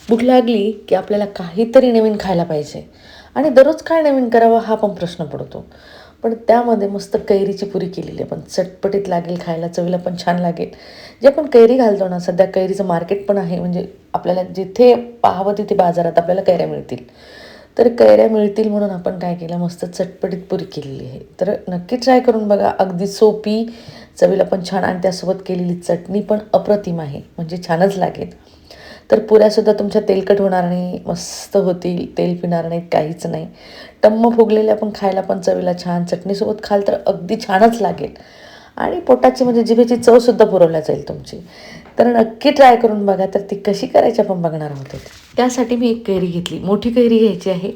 भूक लागली की आपल्याला काहीतरी नवीन खायला पाहिजे आणि दररोज काय नवीन करावं हा पण प्रश्न पडतो. पण त्यामध्ये मस्त कैरीची पुरी केलेली आहे, पण चटपटीत लागेल, खायला चवीला पण छान लागेल. जे आपण कैरी घालतो ना, सध्या कैरीचं मार्केट पण आहे, म्हणजे आपल्याला जिथे पाहावं तिथे बाजारात आपल्याला कैऱ्या मिळतील. तर कैऱ्या मिळतील म्हणून आपण काय केलं, मस्त चटपटीत पुरी केलेली आहे. तर नक्की ट्राय करून बघा. अगदी सोपी, चवीला पण छान आणि त्यासोबत केलेली चटणी पण अप्रतिम आहे, म्हणजे छानच लागेल. तर पुऱ्यासुद्धा तुमच्या तेलकट होणार नाही, मस्त होतील, तेल पिणार नाहीत, काहीच नाही. टम्म फुगलेल्या पण खायला पण चवीला छान, चटणीसोबत खाल तर अगदी छानच लागेल आणि पोटाची म्हणजे जिभेची चवसुद्धा पुरवल्या जाईल तुमची. तर नक्की ट्राय करून बघा. तर ती कशी करायची आपण बघणार आहोत. त्यासाठी मी एक कैरी घेतली, मोठी कैरी घ्यायची आहे.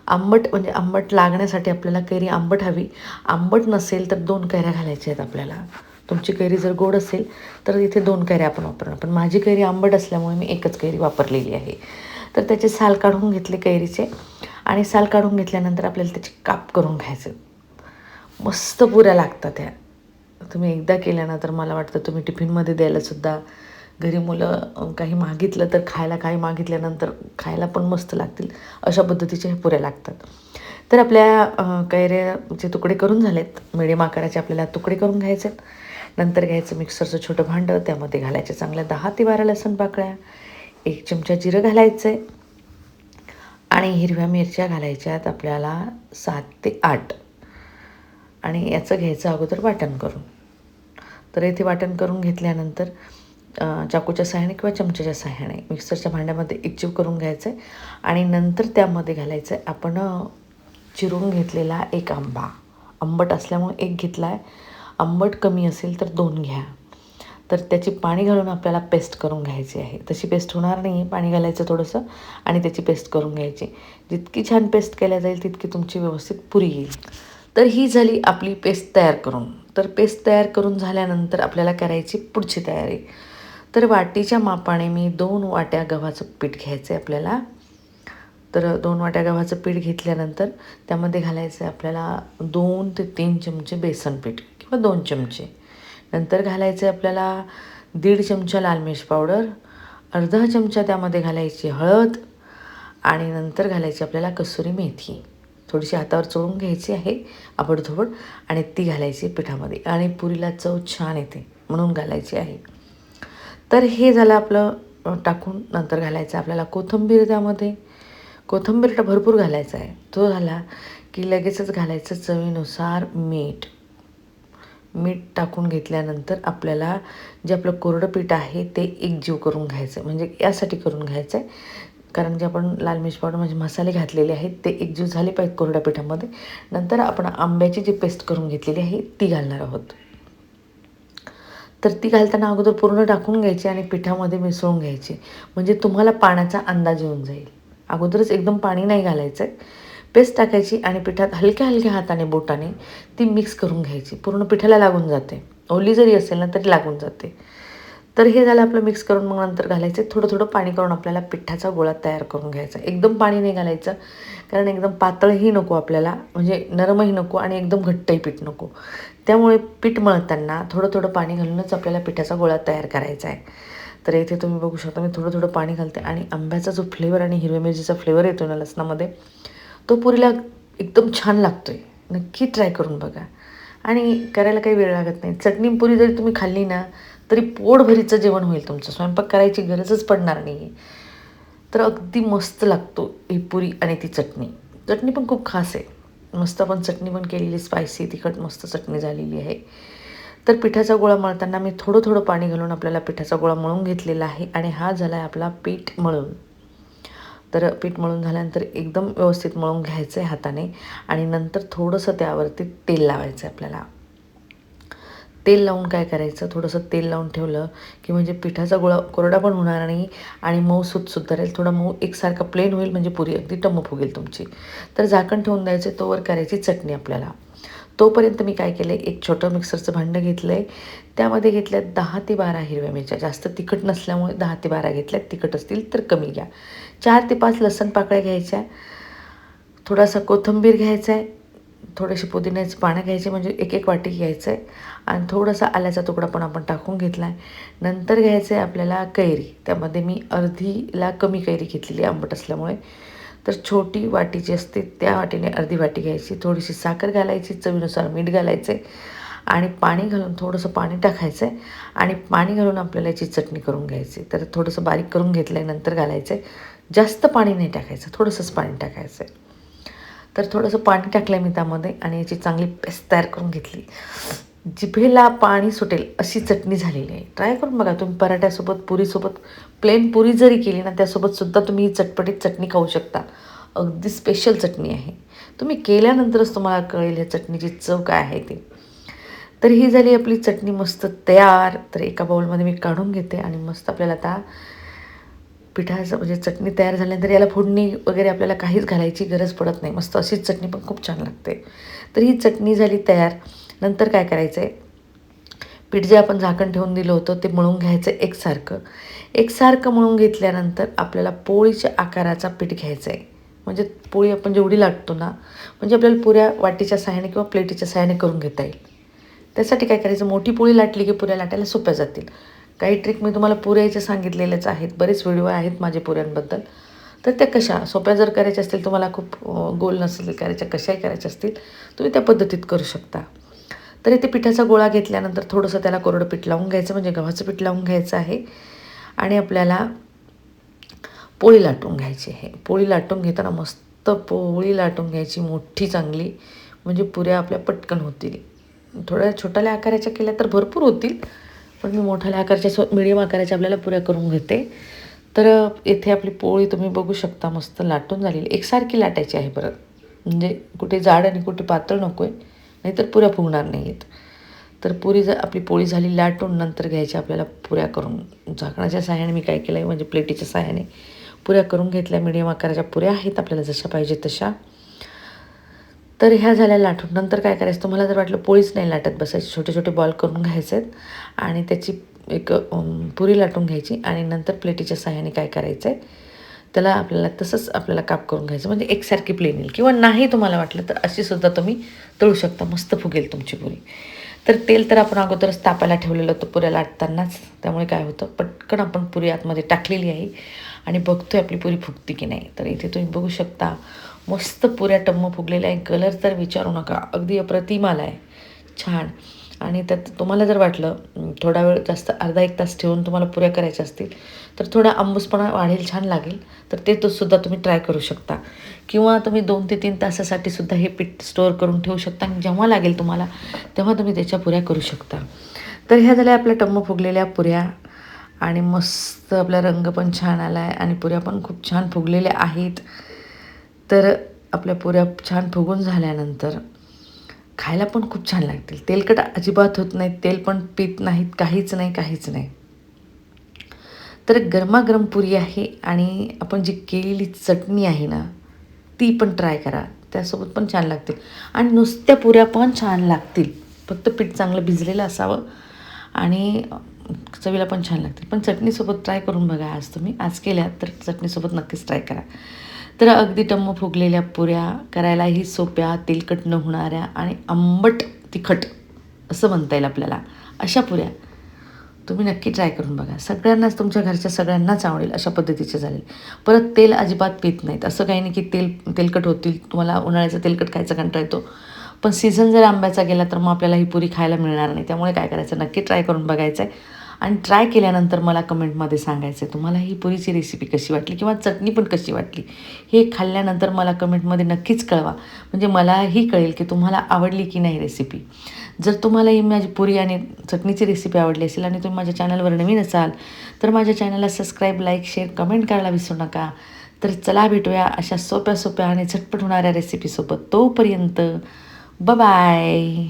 आंबट म्हणजे आंबट लागण्यासाठी आपल्याला कैरी आंबट हवी. आंबट नसेल तर 2 कैऱ्या घालायच्या आहेत आपल्याला. तुमची कैरी जर गोड असेल तर इथे 2 कैऱ्या आपण वापरणार, पण माझी कैरी आंबट असल्यामुळे मी एकच कैरी वापरलेली आहे. तर त्याचे साल काढून घेतले कैरीचे आणि साल काढून घेतल्यानंतर आपल्याला त्याचे काप करून घ्यायचे. मस्त पुऱ्या लागतात ह्या. तुम्ही एकदा केल्या ना तर मला वाटतं तुम्ही टिफिनमध्ये द्यायलासुद्धा, घरी मुलं काही मागितलं तर खायला, काही मागितल्यानंतर खायला पण मस्त लागतील, अशा पद्धतीच्या ह्या पुऱ्या लागतात. तर आपल्या कैऱ्याचे तुकडे करून झालेत, मिडियम आकाराचे आपल्याला तुकडे करून घ्यायचे. नंतर घ्यायचं मिक्सरचं छोटं भांडं, त्यामध्ये घालायचे चांगल्या 10 ते 12 लसूण पाकळ्या, 1 चमचा जिरं घालायचं आहे आणि हिरव्या मिरच्या घालायच्यात आपल्याला 7 ते 8 आणि याचं घ्यायचं अगोदर वाटण करून. तर इथे वाटण करून घेतल्यानंतर चाकूच्या सहाय्याने किंवा चमच्याच्या सहाय्याने मिक्सरच्या भांड्यामध्ये एकजीव करून घ्यायचं आहे आणि नंतर त्यामध्ये घालायचं आहे आपण चिरून घेतलेला एक आंबा. आंबट असल्यामुळे 1 घेतला आहे, आंबट कमी असेल तर 2 घ्या. तर त्याची पाणी घालून आपल्याला पेस्ट करून घ्यायची आहे. तशी पेस्ट होणार नाही आहे, पाणी घालायचं थोडंसं आणि त्याची पेस्ट करून घ्यायची. जितकी छान पेस्ट केल्या जाईल तितकी तुमची व्यवस्थित पुरी येईल. तर ही झाली आपली पेस्ट तयार करून. तर पेस्ट तयार करून झाल्यानंतर आपल्याला करायची पुढची तयारी. तर वाटीच्या मापाने मी 2 वाट्या गव्हाचं पीठ घ्यायचं आहे आपल्याला. तर 2 वाट्या गव्हाचं पीठ घेतल्यानंतर त्यामध्ये घालायचं आहे आपल्याला 2 ते 3 चमचे बेसन पीठ किंवा 2 चमचे. नंतर घालायचं आहे आपल्याला 1.5 चमचा लाल मिर्च पावडर, अर्धा चमचा त्यामध्ये घालायची हळद आणि नंतर घालायची आपल्याला कसुरी मेथी. थोडीशी हातावर चोळून घ्यायची आहे आबडधोबड आणि ती घालायची पिठामध्ये आणि पुरीला चव छान येते म्हणून घालायची आहे. तर हे झालं आपलं टाकून. नंतर घालायचं आपल्याला कोथिंबीर, त्यामध्ये कोथिंबीर भरपूर घालायचा आहे. तो झाला की लगेचच घालायचं चवीनुसार मीठ. मीठ टाकून घेतल्यानंतर आपल्याला जे आपलं कोरडं पीठ आहे ते एकजीव करून घ्यायचं आहे. म्हणजे यासाठी करून घ्यायचं आहे कारण जे आपण लाल मिर्च पावडर म्हणजे मसाले घातलेले आहेत ते एकजीव झाले पाहिजेत कोरड्या पिठामध्ये. नंतर आपण आंब्याची जी पेस्ट करून घेतलेली आहे ती घालणार आहोत. तर ती घालताना अगोदर पूर्ण टाकून घ्यायची आणि पिठामध्ये मिसळून घ्यायची, म्हणजे तुम्हाला पाण्याचा अंदाज येऊन जाईल. अगोदरच एकदम पाणी नाही घालायचं आहे. पेस्ट टाकायची आणि पिठात हलक्या हलक्या हाताने, बोटाने ती मिक्स करून घ्यायची. पूर्ण पिठाला लागून जाते, ओली जरी असेल ना तरी लागून जाते. तर हे झालं आपलं मिक्स करून. मग नंतर घालायचं थोडं थोडं पाणी करून आपल्याला पिठाचा गोळा तयार करून घ्यायचा. एकदम पाणी नाही घालायचं कारण एकदम पातळही नको आपल्याला, म्हणजे नरमही नको आणि एकदम घट्टही पीठ नको. त्यामुळे पीठ मळताना थोडं थोडं पाणी घालूनच आपल्याला पिठाचा गोळा तयार करायचा आहे. तर इथे तुम्ही बघू शकता मी थोडं थोडं पाणी घालते आणि आंब्याचा जो फ्लेवर आणि हिरव्या मिरचीचा फ्लेवर येतो ना लसणामध्ये, तो पुरीला एकदम छान लागतो आहे. नक्की ट्राय करून बघा आणि करायला काही वेळ लागत नाही. चटणी पुरी जरी तुम्ही खाल्ली ना तरी पोटभरीचं जेवण होईल तुमचं, स्वयंपाक करायची गरजच पडणार नाही आहे. तर अगदी मस्त लागतो ही पुरी आणि ती चटणी. चटणी पण खूप खास आहे, मस्त आपण चटणी पण केलेली, स्पायसी तिखट मस्त चटणी झालेली आहे. तर पिठाचा गोळा मळताना मी थोडं थोडं पाणी घालून आपल्याला पिठाचा गोळा मळून घेतलेला आहे आणि हा झाला आहे आपला पीठ मळून. तर पीठ मळून झाल्यानंतर एकदम व्यवस्थित मळून घ्यायचं आहे हाताने आणि नंतर थोडंसं त्यावरती तेल लावायचं आहे आपल्याला. तेल लावून काय करायचं, थोडंसं तेल लावून ठेवलं की म्हणजे पिठाचा गोळा कोरडा पण होणार नाही आणि मऊ सुद्धा राहील. थोडा मऊ एकसारखा प्लेन होईल म्हणजे पुरी अगदी टम्म फुगेल तुमची. तर झाकण ठेवून द्यायचे, तोवर करायची चटणी आपल्याला. तोपर्यंत मी काय केलं आहे, एक छोटं मिक्सरचं भांडं घेतलं आहे, त्यामध्ये घेतल्यात 10 ते 12 हिरव्या मिरच्या. जास्त तिखट नसल्यामुळे 10 ते 12 घेतल्यात, तिखट असतील तर कमी घ्या. 4 ते 5 लसण पाकळ्या घ्यायच्या, थोडासा कोथिंबीर घ्यायचा आहे, थोडेसे पुदिन्याचे पानं घ्यायचे, म्हणजे एक एक वाटी घ्यायचं आहे. आणि थोडासा आल्याचा तुकडा पण आपण टाकून घेतला आहे. नंतर घ्यायचं आहे आपल्याला कैरी. त्यामध्ये मी अर्धीला कमी कैरी घेतलेली आंबट असल्यामुळे. तर छोटी वाटी जी असते त्या वाटीने अर्धी वाटी घ्यायची. थोडीशी साखर घालायची, चवीनुसार मीठ घालायचं आहे आणि पाणी घालून थोडंसं पाणी टाकायचं आहे आणि पाणी घालून आपल्याला याची चटणी करून घ्यायची. तर थोडंसं बारीक करून घेतल्यानंतर घालायचं आहे. जास्त पाणी नाही टाकायचं, थोडंसंच पाणी टाकायचं आहे. तर थोडंसं पाणी टाकलं आहे मी त्यामध्ये आणि याची चांगली पेस्ट तयार करून घेतली. जिभेला पाणी सुटेल अशी चटणी झालेली आहे. ट्राय करून बघा. तुम्ही पराठ्यासोबत, पुरीसोबत, प्लेन पुरी जरी केली ना त्यासोबतसुद्धा तुम्ही ही चटपटीत चटणी खाऊ शकता. अगदी स्पेशल चटणी आहे. तुम्ही केल्यानंतरच तुम्हाला कळेल ह्या चटणीची चव काय आहे ते. तर ही झाली आपली चटणी मस्त तयार. तर एका बाउलमध्ये मी काढून घेते आणि मस्त आपल्याला आता पिठाचं म्हणजे चटणी तयार झाल्यानंतर याला फोडणी वगैरे आपल्याला काहीच घालायची गरज पडत नाही. मस्त अशीच चटणी पण खूप छान लागते. तर ही चटणी झाली तयार. नंतर काय करायचं आहे, पीठ जे आपण झाकण ठेवून दिलं होतं ते मळून घ्यायचं एकसारखं. एकसारखं मळून घेतल्यानंतर आपल्याला पोळीच्या आकाराचा पीठ घ्यायचं आहे. म्हणजे पोळी आपण जेवढी लाटतो ना, म्हणजे आपल्याला पुऱ्या वाटीच्या सहाय्याने किंवा प्लेटीच्या सहाय्याने करून घेता येईल. त्यासाठी काय करायचं, मोठी पोळी लाटली की पुऱ्या लाटायला सोप्या जातील. काही ट्रिक मी तुम्हाला पुऱ्याचे सांगितलेलेच आहेत. बरेच व्हिडिओ आहेत माझे पुऱ्यांबद्दल. तर त्या कशा सोप्या जर करायच्या असतील, तुम्हाला खूप गोल नसेल करायच्या, कशाही करायच्या असतील, तुम्ही त्या पद्धतीत करू शकता. तर इथे पिठाचा गोळा घेतल्यानंतर थोडंसं त्याला कोरडं पीठ लावून घ्यायचं, म्हणजे गव्हाचं पीठ लावून घ्यायचं आहे. आणि आपल्याला पोळी लाटून घ्यायची आहे. पोळी लाटून घेताना मस्त पोळी लाटून घ्यायची मोठी चांगली, म्हणजे पुऱ्या आपल्या पटकन होतील. थोड्या छोट्याल्या आकाराच्या केल्या तर भरपूर होतील, पण मी मोठ्याल्या आकाराच्या मिडियम आकाराच्या आपल्याला पुऱ्या करून घेते. तर इथे आपली पोळी तुम्ही बघू शकता मस्त लाटून झालेली. एकसारखी लाटायची आहे बरं, म्हणजे कुठे जाड आणि कुठे पातळ नको आहे, नाहीतर पुऱ्या फुगणार नाही आहेत. तर पुरी जर आपली पोळी झाली लाटून, नंतर घ्यायची आपल्याला पुऱ्या करून. झाकणाच्या सहाय्याने मी काय केलं आहे, म्हणजे प्लेटीच्या सहाय्याने पुऱ्या करून घेतल्या. मिडियम आकाराच्या पुऱ्या आहेत आपल्याला जशा पाहिजे तशा. तर ह्या झाल्या लाटून. नंतर काय करायचं, तुम्हाला जर वाटलं पोळीच नाही लाटत बसायची, छोटे छोटे बॉल करून घ्यायचे आहेत आणि त्याची एक पुरी लाटून घ्यायची आणि नंतर प्लेटीच्या सहाय्याने काय करायचं आहे, त्याला आपल्याला तसंच आपल्याला काप करून घ्यायचं, म्हणजे एकसारखी प्लेन येईल. किंवा नाही तुम्हाला वाटलं तर अशीसुद्धा तुम्ही तळू शकता, मस्त फुगेल तुमची पुरी. तर तेल तर आपण अगोदरच तापायला ठेवलेलं होतं पुऱ्या लाटतानाच, त्यामुळे काय होतं, पटकन आपण पुरी आतमध्ये टाकलेली आहे आणि बघतोय आपली पुरी फुगती की नाही. तर इथे तुम्ही बघू शकता मस्त पुऱ्या टम्म फुगलेल्या आहे. कलर तर विचारू नका, अगदी अप्रतिम आला आहे, छान. आणि त्यात तुम्हाला जर वाटलं थोडा वेळ जास्त अर्धा एक तास ठेवून तुम्हाला पुऱ्या करायच्या असतील तर थोडा आंबूसपणा वाढेल, छान लागेल. तर ते तो सुद्धा तुम्ही ट्राय करू शकता. किंवा तुम्ही 2 ते 3 तासासाठी सुद्धा हे पीठ स्टोअर करून ठेवू शकता आणि जेव्हा लागेल तुम्हाला तेव्हा तुम्ही त्याच्या पुऱ्या करू शकता. तर ह्या झाल्या आपल्या टम्म फुगलेल्या पुऱ्या आणि मस्त आपला रंग पण छान आला आहे आणि पुऱ्या पण खूप छान फुगलेल्या आहेत. तर आपल्या पुऱ्या छान फुगून झाल्यानंतर खायला पण खूप छान लागतील. तेलकट अजिबात होत नाहीत, तेल पण पीत नाहीत, काहीच नाही, काहीच नाही. तर गरमागरम पुरी आहे आणि आपण जी केलेली चटणी आहे ना ती पण ट्राय करा, त्यासोबत पण छान लागतील. आणि नुसत्या पुऱ्या पण छान लागतील, फक्त पीठ चांगलं भिजलेलं असावं आणि चवीला पण छान लागतील. पण चटणीसोबत ट्राय करून बघा. आज तुम्ही आज केल्या तर चटणीसोबत नक्कीच ट्राय करा. तर अगदी टम्म फुगलेल्या पुऱ्या, करायलाही सोप्या, तेलकट न होणाऱ्या आणि आंबट तिखट असं म्हणता येईल आपल्याला, अशा पुऱ्या तुम्ही नक्की ट्राय करून बघा. सगळ्यांनाच, तुमच्या घरच्या सगळ्यांनाच आवडेल अशा पद्धतीचे झाले. परत तेल अजिबात पीत नाहीत, असं काही नाही की तेलकट होतील, तुम्हाला उन्हाळ्याचं तेलकट खायचा कंटाळा येतो. पण सीझन जर आंब्याचा गेला तर मग आपल्याला ही पुरी खायला मिळणार नाही. त्यामुळे काय करायचं, नक्की ट्राय करून बघायचं आहे आणि ट्राय केल्यानंतर मला कमेंटमध्ये सांगायचं आहे तुम्हाला ही पुरीची रेसिपी कशी वाटली किंवा चटणी पण कशी वाटली. हे खाल्ल्यानंतर मला कमेंटमध्ये नक्कीच कळवा, म्हणजे मलाही कळेल की तुम्हाला आवडली की नाही रेसिपी. जर तुम्हाला ही माझी पुरी आणि चटणीची रेसिपी आवडली असेल आणि तुम्ही माझ्या चॅनलवर नवीन असाल तर माझ्या चॅनलला सबस्क्राईब, लाईक, शेअर, कमेंट करायला विसरू नका. तर चला भेटूया अशा सोप्या सोप्या आणि झटपट होणाऱ्या रेसिपीसोबत. तोपर्यंत बाय.